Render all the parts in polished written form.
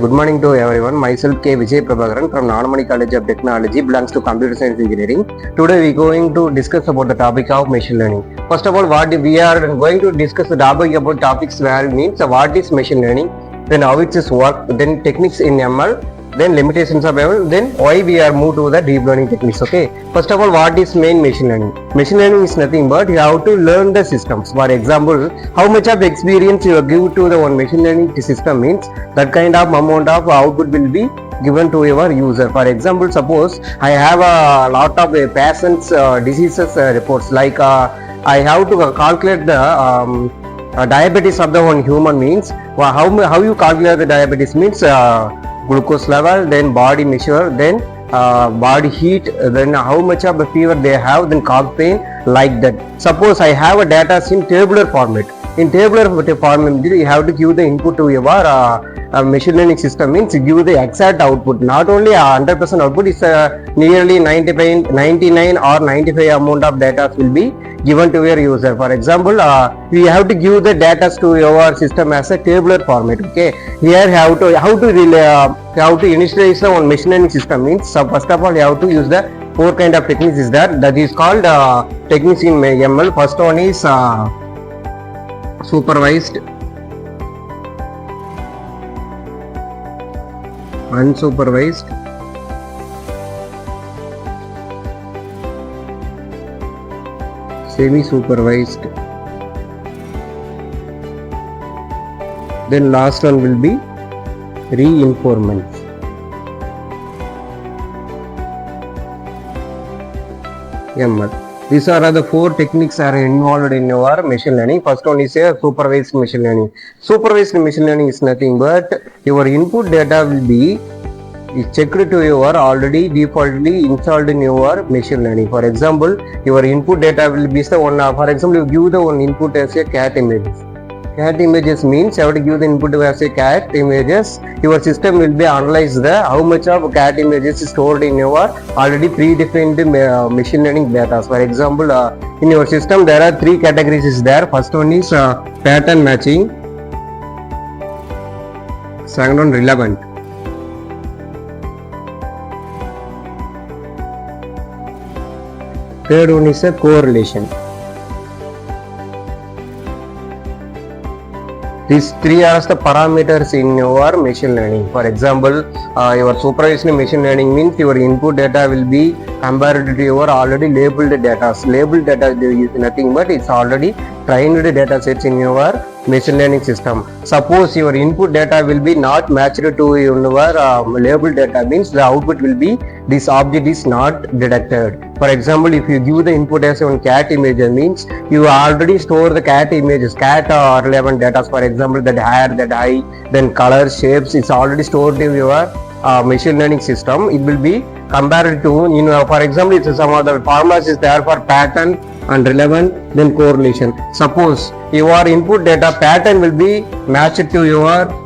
Good morning to everyone. Myself K.VIJAYPRABAKARAN from Nanamani College of Technology, belongs to Computer Science Engineering. Today we are going to discuss about the topic of machine learning. First of all, what we are going to discuss the topic about topics where means what is machine learning, then how it is work, then techniques in ML, then limitations of ML, then why we are moved to the deep learning techniques. Okay. First of all, what is main machine learning? Machine learning is nothing but you have to learn the systems. For example, how much of experience you give to the one machine learning system means that kind of amount of output will be given to your user. For example, suppose I have a lot of patients diseases reports, like I have to calculate the diabetes of the one human means how you calculate the diabetes means glucose level, then body measure, then body heat, then how much of the fever they have, then cough pain, like that. Suppose I have a data in tabular format. In tabular format, you have to give the input to your machine learning system means give the exact output. Not only 100% output, is nearly 99 or 95 amount of data will be given to your user. For example, we have to give the data to your system as a tabular format. Okay, here how to initialize the one machine learning system means first of all you have to use the four kind of techniques is that is called techniques in ML. First one is supervised, unsupervised, semi-supervised, then last one will be reinforcement. ML. These are the four techniques are involved in your machine learning. First one is a supervised machine learning. Supervised machine learning is nothing but your input data will be checked to your already defaultly installed in your machine learning. For example, your input data will be the one. For example, you give the one input as a cat images. Cat images means you have to give the input as a cat images. Your system will be analyze the how much of cat images is stored in your already predefined machine learning data. For example, in your system there are three categories is there. First one is pattern matching. Second one relevant. Third one is a correlation. These three are the parameters in your machine learning. For example, your supervised machine learning means your input data will be compared to your already labeled data. Labeled data is nothing but it's already trained data sets in your machine learning system. Suppose your input data will be not matched to your labeled data means the output will be this object is not detected. For example, if you give the input as one cat image means you already store the cat images, cat or relevant data. For example, that hair, that eye, then color, shapes, it's already stored in your machine learning system. It will be compared to, for example, it's some of the formulas is there for pattern and relevant, then correlation. Suppose your input data pattern will be matched to your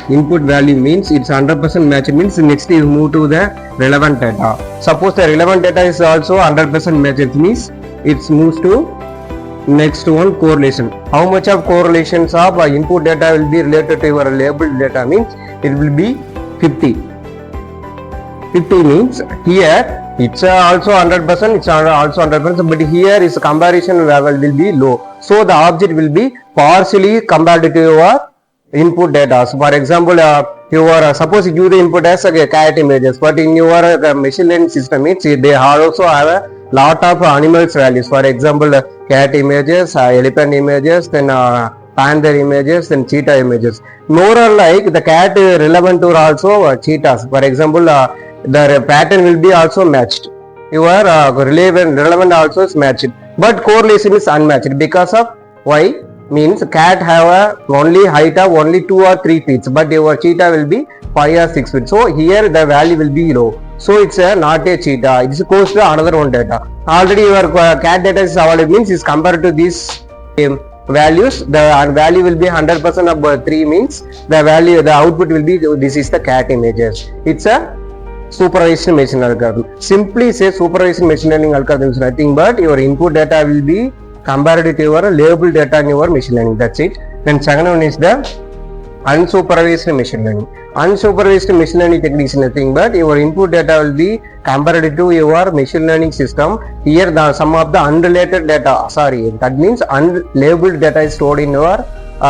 input value means it's 100% matched means next you move to the relevant data. Suppose the relevant data is also 100% matched means it moves to next one correlation. How much of correlations of input data will be related to your labeled data means it will be 50. 50 means here it's also 100%, it's also 100%, but here is comparison level will be low. So the object will be partially compared to your input data. So for example, suppose you give the input as a cat images, but in your machine learning system, they also have a lot of animals values. For example, cat images, elephant images, then panther images, then cheetah images. More or like the cat relevant to also cheetahs. For example, the pattern will be also matched. Your relevant also is matched, but correlation is unmatched because of why? Means cat have a only height of only 2 or 3 feet, but your cheetah will be 5 or 6 feet. So here the value will be low. So it's not a cheetah. It's goes to another one data. Already your cat data is available means is compared to these values. The value will be 100% of 3 means the value, the output will be this is the cat images. It's a supervised machine algorithm. Simply say supervised machine learning algorithm is nothing but your input data will be compared to your label data in your machine learning. That's it. Then second one is the unsupervised machine learning. Unsupervised machine learning technique is nothing but your input data will be compared to your machine learning system. Here some of the unrelated data, that means unlabeled data is stored in your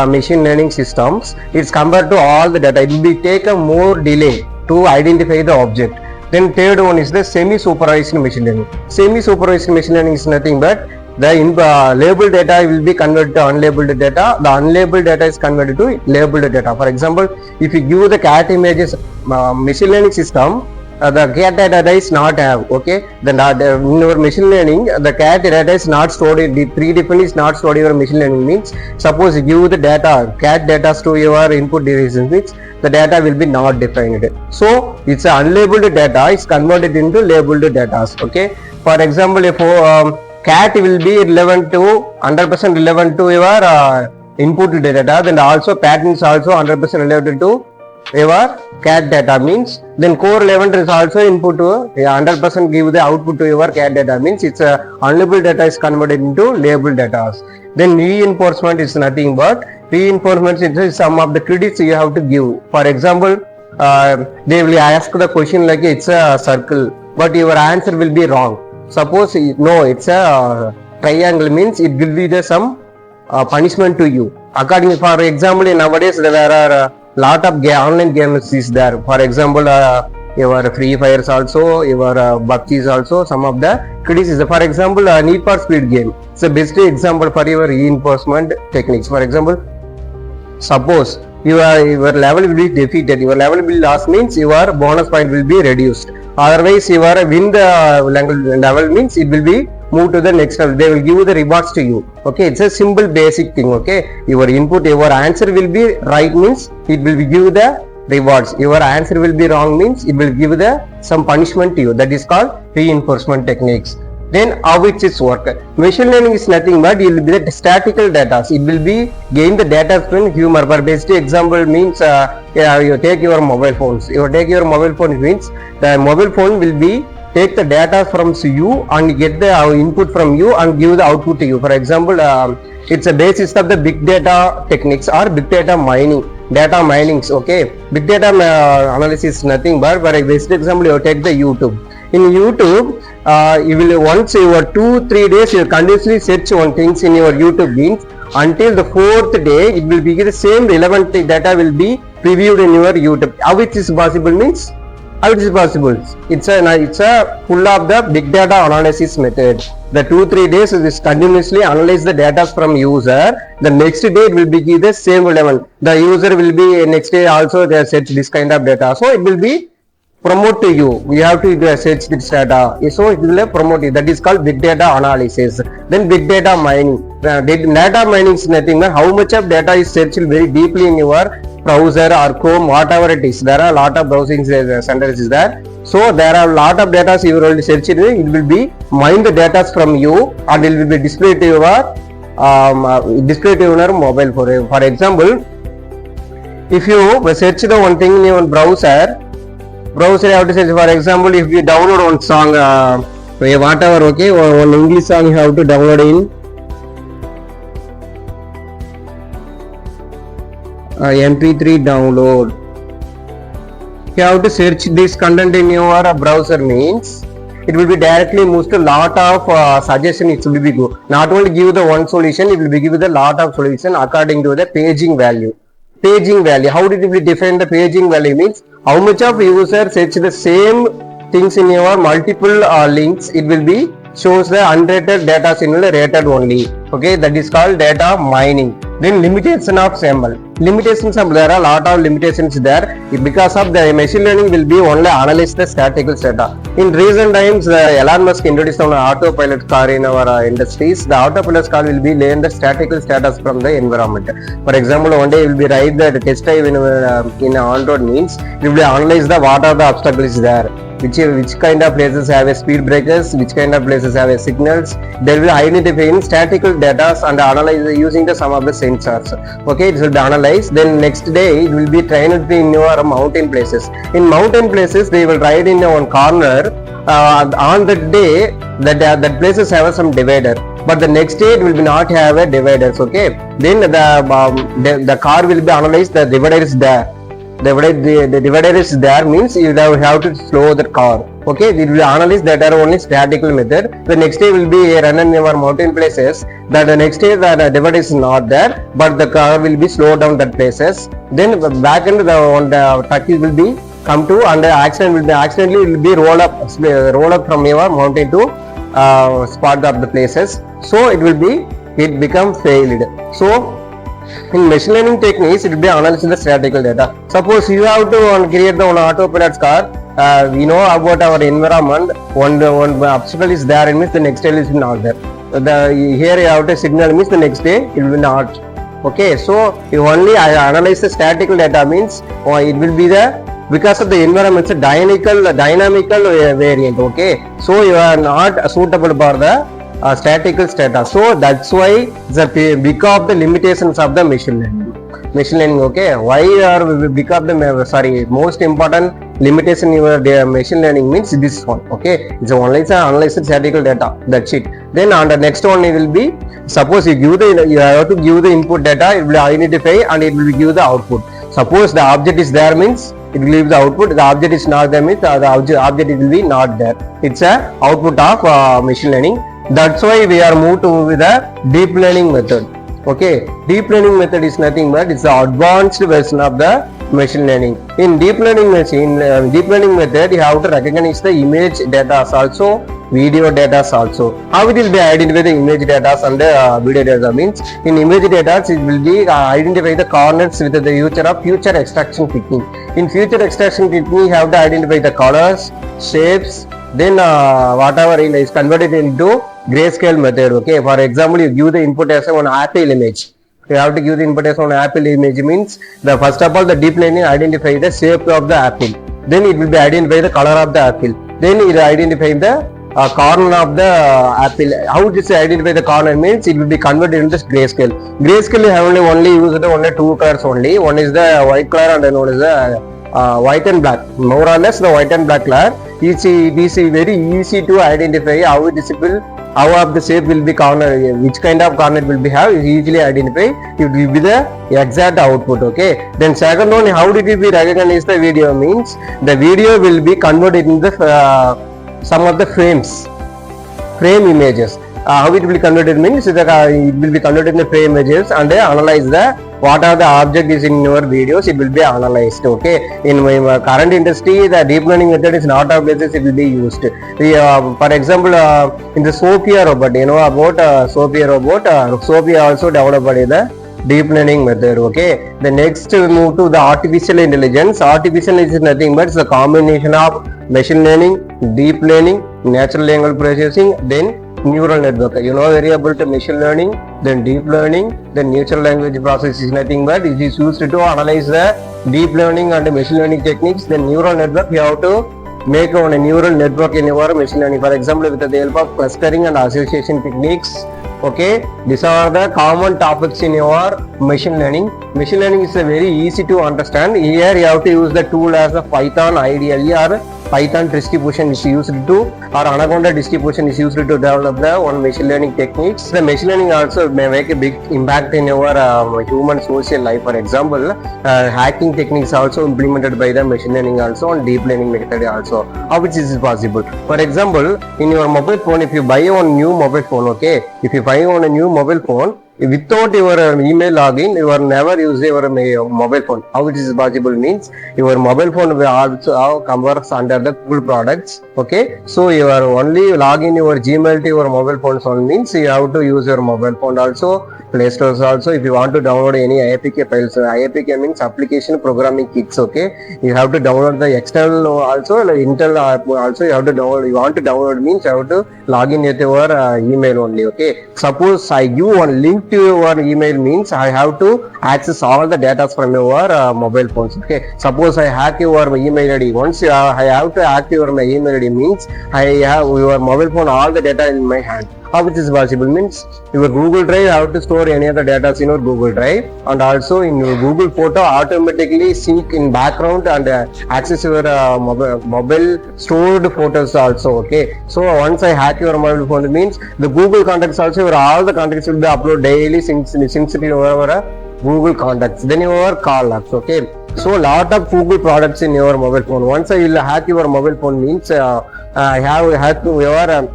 machine learning systems. It's compared to all the data. It will be take a more delay to identify the object. Then third one is the semi-supervised machine learning. Semi-supervised machine learning is nothing but the labeled data will be converted to unlabeled data. The unlabeled data is converted to labeled data. For example, if you give the cat images machine learning system, the cat data is not have, okay, then in your machine learning the cat data is not stored, the predefined is not stored in your machine learning. Means suppose you give the data cat data to your input device, means the data will be not defined. So it's a unlabeled data is converted into labeled data. Okay, for example, if cat will be relevant to 100% relevant to your input data, then also pattern is also 100% related to your cat data. Means then correlation is also input to 100% give the output to your cat data. Means it's a unlabeled data is converted into labeled data. Then reinforcement is nothing but reinforcement is some of the credits you have to give. For example, they will ask the question like it's a circle, but your answer will be wrong. Suppose no, it's a triangle, means it will be the some punishment to you. According, for example, nowadays there are lot of online games is there. For example, your Free Fires also, your PUBG also, some of the criticism. For example, Need for Speed game. It's the best example for your reinforcement techniques. For example, suppose your level will be defeated, your level will be lost, means your bonus point will be reduced. Otherwise, your win the level means it will be moved to the next level. They will give you the rewards to you. Okay, it's a simple basic thing. Okay, your input, your answer will be right, means it will give the rewards. Your answer will be wrong, means it will give the some punishment to you. That is called reinforcement techniques. Then how it is work? Machine learning is nothing but it will be the statistical data. It will be gain the data from humor. For best example means you take your mobile phones. You take your mobile phone means the mobile phone will be take the data from you and get the input from you and give the output to you. For example, it's a basis of the big data techniques or big data mining. Data minings. Okay, big data analysis is nothing but for a best example, you take the YouTube. In YouTube, you will once you 2-3 days you continuously search on things in your YouTube means until the 4th day it will be the same relevant data will be previewed in your YouTube. How it is possible means how it is possible? It's a full of the big data analysis method. The 2-3 days is continuously analyze the data from user. The next day it will be the same relevant. The user will be next day also they search this kind of data. So it will be promote to you. You have to search this data. So it will promote it. That is called big data analysis. Then big data mining. Data mining is nothing but how much of data is searched very deeply in your browser or Chrome, whatever it is. There are a lot of browsing centers is there. So there are a lot of data you will search it. It will be mine the data from you and it will be displayed to your mobile phone. For example, if you search the one thing in your browser you have to search. For example, if you download one song, whatever, okay, one English song you have to download in MP3 download. You have to search this content in your browser means it will be directly moves to lot of suggestion. It will be good. Not only give the one solution, it will be give the lot of solution according to the paging value. Paging value. How did we define the paging value? Means how much of user search the same things in your multiple links. It will be shows the unrated data in the rated only. Okay, that is called data mining. Then limitation of sample. Limitations of there are a lot of limitations there because of the machine learning will be only analyze the statistical data. In recent times, Elon Musk introduced an autopilot car in our industries. The autopilot car will be learn the statistical status from the environment. For example, one day it will be write the test drive in on-road means it will be analyze the what are the obstacles there. Which kind of places have a speed breakers, which kind of places have a signals. They will identify in statistical data and analyze using the some of the sensors. Okay, it will be analyzed. Then next day it will be trained in your mountain places. In mountain places they will ride in one corner. On that day that places have some divider. but the next day it will be not have a dividers. Okay, then the car will be analyzed, the divider is there. The divider is there means you have to slow the car. Okay, it will analyze that are only statical method. The next day will be run in our mountain places, that the next day the divider is not there, but the car will be slowed down that places. Then back end on the truck will be come to, and the accident will be accidentally will be roll up from your mountain to spot of the places. So it become failed. So in machine learning techniques, it will be analyzing the statical data. Suppose you have to create the autopilot car. We know about our environment. One obstacle is there, it means the next day is not there. Here you have to signal means the next day it will be not. Okay, so you only analyze the statical data means it will be the because of the environment, it's a dynamical variant. Okay, so you are not suitable for the statical data. So that's why the because of the limitations of the machine learning. Okay, why are because of the most important limitation in your machine learning means this one. Okay, it's only analyze the statical data, that's it. Then on the next one it will be, suppose you have to give the input data, it will identify and it will give the output. Suppose the object is there means it will give the output, the object is not there means the object will be not there. It's a output of machine learning. That's why we are moved to with the deep learning method. Okay, deep learning method is nothing but it's the advanced version of the machine learning. In deep learning method, you have to recognize the image data also, video data also. How it will be identify the image data and the video data means, in image data it will be identify the coordinates with the future of future extraction technique. In future extraction technique, you have to identify the colors, shapes, then whatever is converted into grayscale method. Okay, for example, you give the input as an apple image. You have to give the input as an apple image means the first of all the deep learning identify the shape of the apple, then it will be identify the color of the apple, then it identify the corner of the apple. How it is identify the corner means it will be converted into grayscale. Grayscale you have only used only two colors only. One is the white color and then one is the white and black. More or less the white and black color. It is very easy to identify how it is how of the shape will be corner, which kind of corner will be have, is easily identify. It will be the exact output. Okay, then second one, how did it be recognized the video means the video will be converted into some of the frame images. How it will be converted means it will be converted in the frame images and they analyze the what are the object is in your videos, it will be analyzed. Okay, in my current industry the deep learning method is not a basis, it will be used. For example, in the Sophia robot, you know about Sophia robot, Sophia also developed the deep learning method. Okay, the next we move to the artificial intelligence. Artificial is nothing but it's a combination of machine learning, deep learning, natural language processing, then neural network. You know very about machine learning, then deep learning, then natural language process is nothing but it is used to analyze the deep learning and machine learning techniques. Then neural network, you have to make on a neural network in your machine learning. For example, with the help of clustering and association techniques. Okay, these are the common topics in your machine learning. Machine learning is very easy to understand. Here you have to use the tool as a Python ideally, or Python distribution is used to, or Anaconda distribution is used to develop the one machine learning techniques. The machine learning also may make a big impact in your human social life. For example, hacking techniques also implemented by the machine learning also and deep learning method also. How which is possible? For example, in your mobile phone, if you buy one new mobile phone, okay, if you buy on a new mobile phone, without your email login, you will never use your mobile phone. How it is possible means your mobile phone will also converts under the Google products. Okay, so you are only login your Gmail to your mobile phone phone means you have to use your mobile phone also. Play stores also, if you want to download any IAPK files, IAPK means application programming kits. Okay, you have to download the external also, like Intel also you have to download. You want to download means you have to log in with your email only. Okay, suppose I give one link to your email means I have to access all the data from your mobile phones. Okay, suppose I hack your email ID. Once I have to hack your email ID means I have your mobile phone all the data in my hand. How it is possible means your Google Drive, you have to store any other data in your Google Drive, and also in your Google Photo automatically sync in background and access your mobile stored photos also. Okay, so once I hack your mobile phone means the Google contacts also, your all the contacts will be uploaded daily syncs to your Google contacts, then your call apps. Okay, so lot of Google products in your mobile phone. Once I will hack your mobile phone means I have hacked your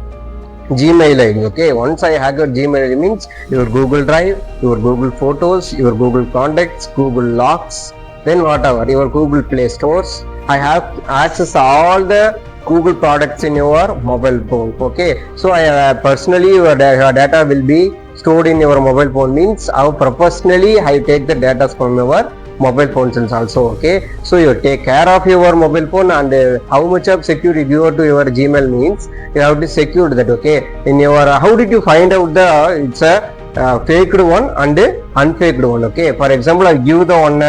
Gmail ID. Okay, once I hack your Gmail ID means your Google Drive, your Google Photos, your Google Contacts, Google Locks, then whatever, your Google Play Stores. I have access all the Google products in your mobile phone. Okay, so I personally your data will be stored in your mobile phone means how professionally I take the data from your mobile phones also. Okay, so you take care of your mobile phone, and how much of security you give to your Gmail means you have to secure that. Okay, in your how did you find out the it's a faked one and unfaked one? Okay, for example, I give the one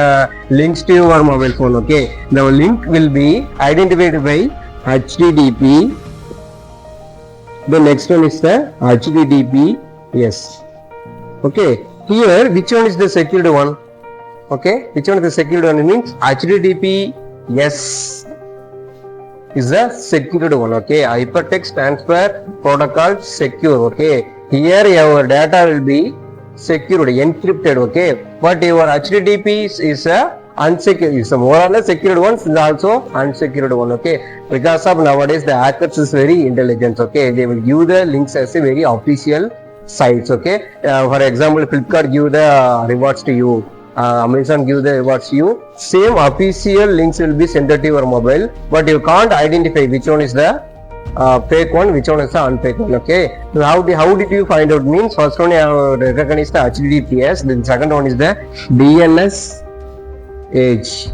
links to your mobile phone. Okay, the link will be identified by HTTP. The next one is the HTTPS. Okay, here which one is the secured one? Okay, which one is the secured one means HTTPS is the secured one. Okay, hypertext transfer protocol secure. Okay, here your data will be secured, encrypted. Okay, but your HTTP is a unsecured, is a more or less secured one, is also unsecured one. Okay, because of nowadays the hackers is very intelligent. Okay, they will give the links as a very official sites. Okay, for example, Flipkart give the rewards to you, Amazon give the rewards to you, same official links will be sent to your mobile, but you can't identify which one is the fake one, which one is the unfake one. Okay, so how did you find out means first one you have recognized the HTTPS, then second one is the DNS edge.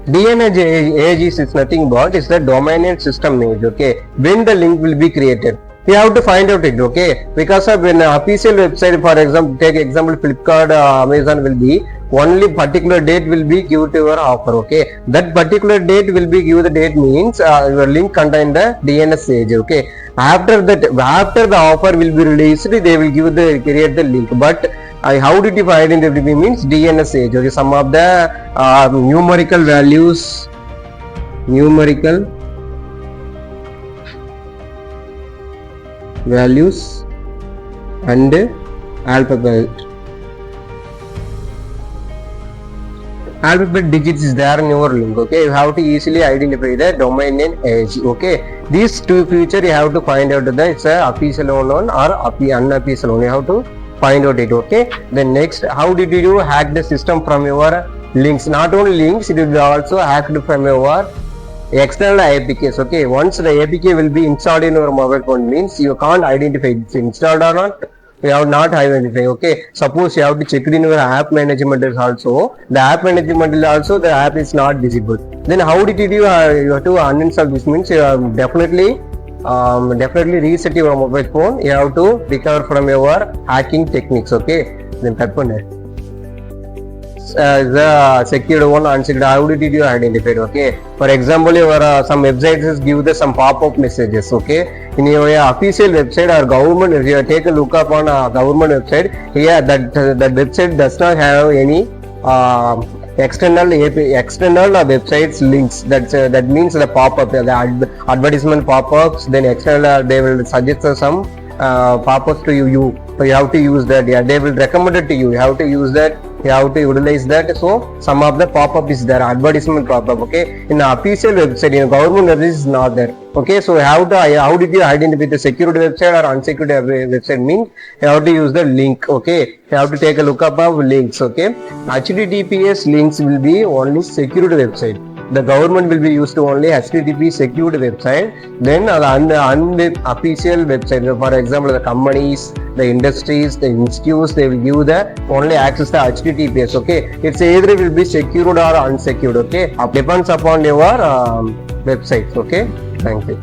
DNS edge is nothing but is the domain name system name. Okay, when the link will be created, you have to find out it. Okay, because of when official website, for example, take example Flipkart, Amazon will be only particular date will be give to your offer. Okay, that particular date will be give the date means your link contain the DNS edge. Okay, after that, after the offer will be released, they will give the create the link. But how did you identify means DNS edge. Okay, some of the numerical values and alphabet digits is there in your link. Okay, you have to easily identify the domain name edge. Okay, these two features you have to find out that it's a official one or unofficial one. You have to find out it. Okay, then next, how did you hack the system from your links? Not only links, it will be also hacked from your external APKs. Okay, once the APK will be installed in your mobile phone means you can't identify it's installed or not. You have not identified. Okay, suppose you have to check it in your app management also. The app management also the app is not visible. Then how did you have to uninstall this means you have definitely reset your mobile phone. You have to recover from your hacking techniques. Okay, then that one. The secured one, unsecured, how did you identify? Okay, for example, your some websites give the some pop-up messages. Okay, in your official website or government, if you take a look up on a government website, here that website does not have any external websites links. That means the pop-up, the advertisement pop-ups, then external they will suggest some pop-ups to you. So you have to use that. Yeah, they will recommend it to you. You have to use that. You have to utilize that. So some of the pop-up is there, advertisement pop-up. Okay, in the official website, in government website is not there. Okay, so how did you identify the secured website or unsecured website means you have to use the link. Okay, you have to take a look up of links. Okay, HTTPS links will be only secured website. The government will be used to only HTTP secured website. Then the unofficial website, for example, the companies, the industries, the institutes, they will give the only access to HTTPS. Okay, it's either will be secured or unsecured. Okay, it depends upon your websites. Okay, thank you.